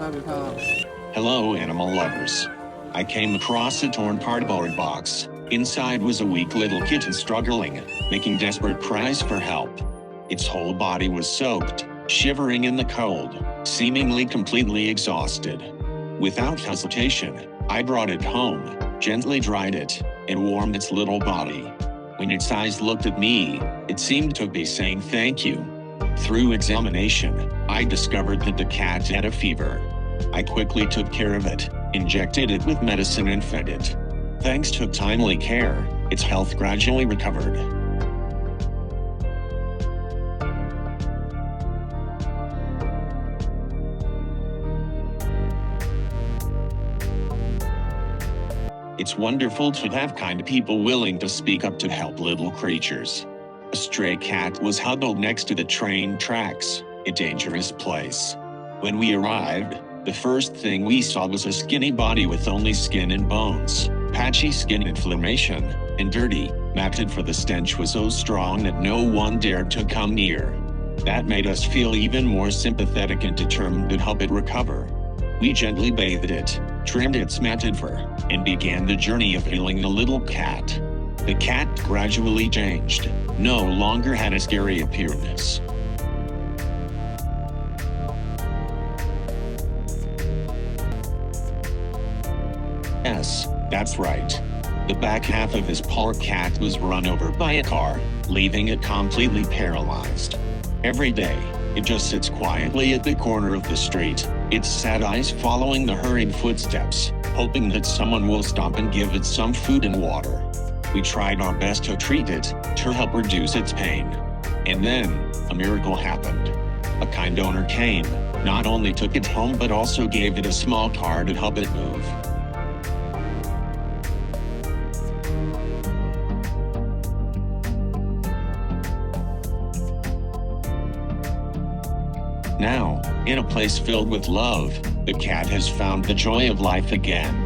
Hello, animal lovers. I came across a torn cardboard box. Inside was a weak little kitten struggling, making desperate cries for help. Its whole body was soaked, shivering in the cold, seemingly completely exhausted. Without hesitation, I brought it home, gently dried it, and warmed its little body. When its eyes looked at me, it seemed to be saying thank you. Through examination, I discovered that the cat had a fever. I quickly took care of it, injected it with medicine and fed it. Thanks to timely care, its health gradually recovered. It's wonderful to have kind people willing to speak up to help little creatures. A stray cat was huddled next to the train tracks, a dangerous place. When we arrived, the first thing we saw was a skinny body with only skin and bones, patchy skin inflammation, and dirty, matted, for the stench was so strong that no one dared to come near. That made us feel even more sympathetic and determined to help it recover. We gently bathed it, trimmed its matted fur, and began the journey of healing the little cat. The cat gradually changed, no longer had a scary appearance. Yes, that's right. The back half of this poor cat was run over by a car, leaving it completely paralyzed. Every day, it just sits quietly at the corner of the street, its sad eyes following the hurried footsteps, hoping that someone will stop and give it some food and water. We tried our best to treat it, to help reduce its pain. And then, a miracle happened. A kind owner came, not only took it home but also gave it a small car to help it move. Now, in a place filled with love, the cat has found the joy of life again.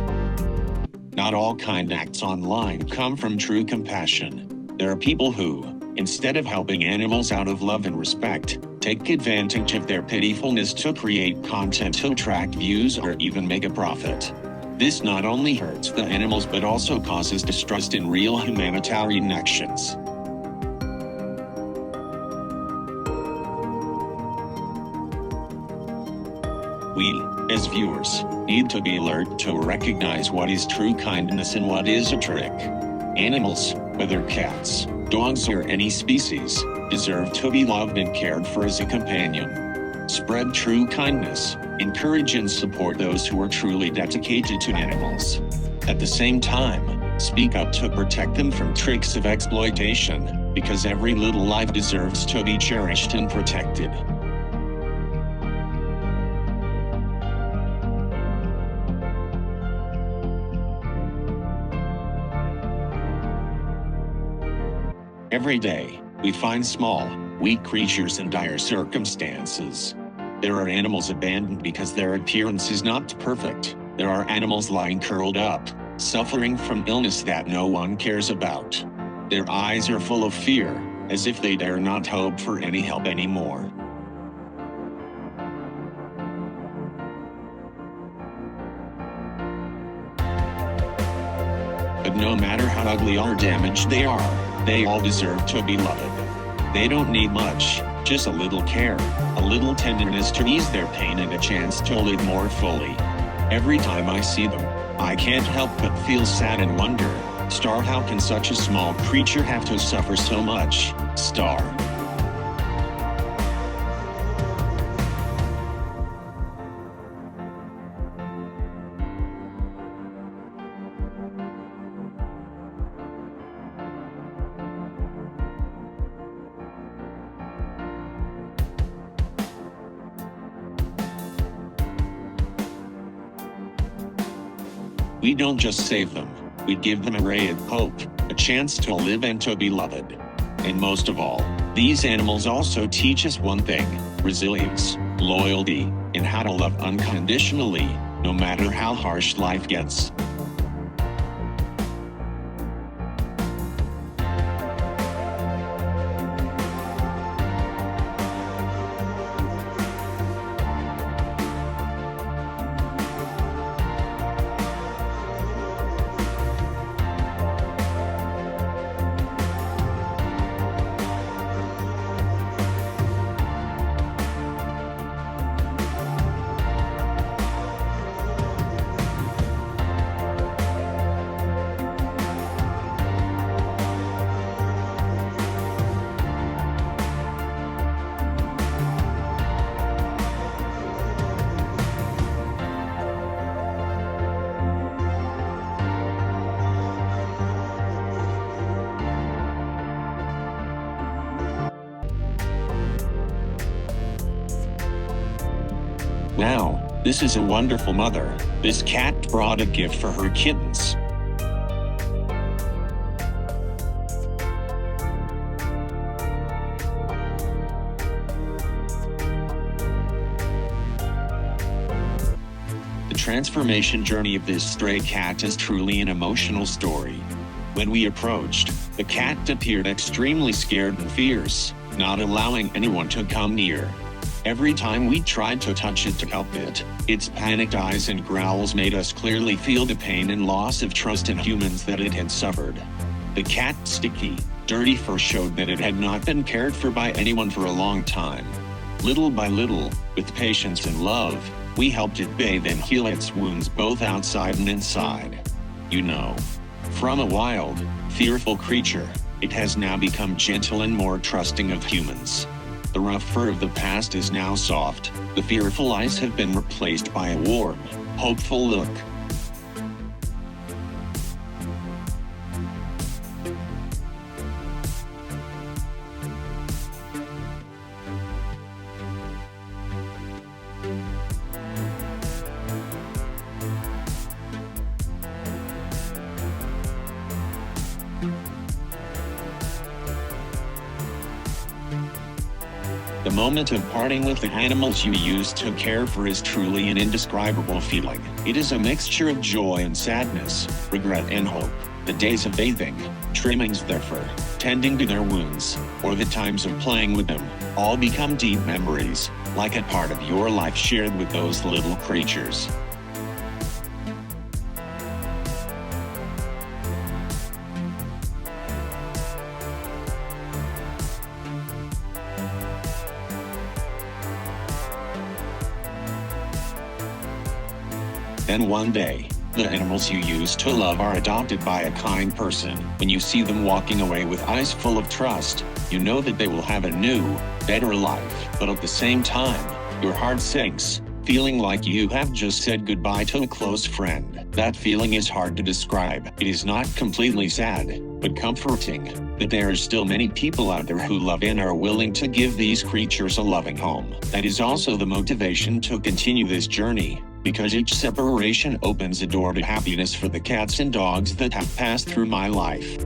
Not all kind acts online come from true compassion. There are people who, instead of helping animals out of love and respect, take advantage of their pitifulness to create content to attract views or even make a profit. This not only hurts the animals but also causes distrust in real humanitarian actions. We, as viewers, need to be alert to recognize what is true kindness and what is a trick. Animals, whether cats, dogs or any species, deserve to be loved and cared for as a companion. Spread true kindness, encourage and support those who are truly dedicated to animals. At the same time, speak up to protect them from tricks of exploitation, because every little life deserves to be cherished and protected. Every day, we find small, weak creatures in dire circumstances. There are animals abandoned because their appearance is not perfect. There are animals lying curled up, suffering from illness that no one cares about. Their eyes are full of fear, as if they dare not hope for any help anymore. But no matter how ugly or damaged they are, they all deserve to be loved. They don't need much, just a little care, a little tenderness to ease their pain and a chance to live more fully. Every time I see them, I can't help but feel sad and wonder, Star, how can such a small creature have to suffer so much, Star? We don't just save them, we give them a ray of hope, a chance to live and to be loved. And most of all, these animals also teach us one thing: resilience, loyalty, and how to love unconditionally, no matter how harsh life gets. Wow, this is a wonderful mother. This cat brought a gift for her kittens. The transformation journey of this stray cat is truly an emotional story. When we approached, the cat appeared extremely scared and fierce, not allowing anyone to come near. Every time we tried to touch it to help it, its panicked eyes and growls made us clearly feel the pain and loss of trust in humans that it had suffered. The cat's sticky, dirty fur showed that it had not been cared for by anyone for a long time. Little by little, with patience and love, we helped it bathe and heal its wounds both outside and inside. You know, from a wild, fearful creature, it has now become gentle and more trusting of humans. The rough fur of the past is now soft, the fearful eyes have been replaced by a warm, hopeful look. The moment of parting with the animals you used to care for is truly an indescribable feeling. It is a mixture of joy and sadness, regret and hope. The days of bathing, trimming their fur, tending to their wounds, or the times of playing with them, all become deep memories, like a part of your life shared with those little creatures. Then one day, the animals you used to love are adopted by a kind person. When you see them walking away with eyes full of trust, you know that they will have a new, better life. But at the same time, your heart sinks, feeling like you have just said goodbye to a close friend. That feeling is hard to describe. It is not completely sad, but comforting, that there are still many people out there who love and are willing to give these creatures a loving home. That is also the motivation to continue this journey, because each separation opens a door to happiness for the cats and dogs that have passed through my life.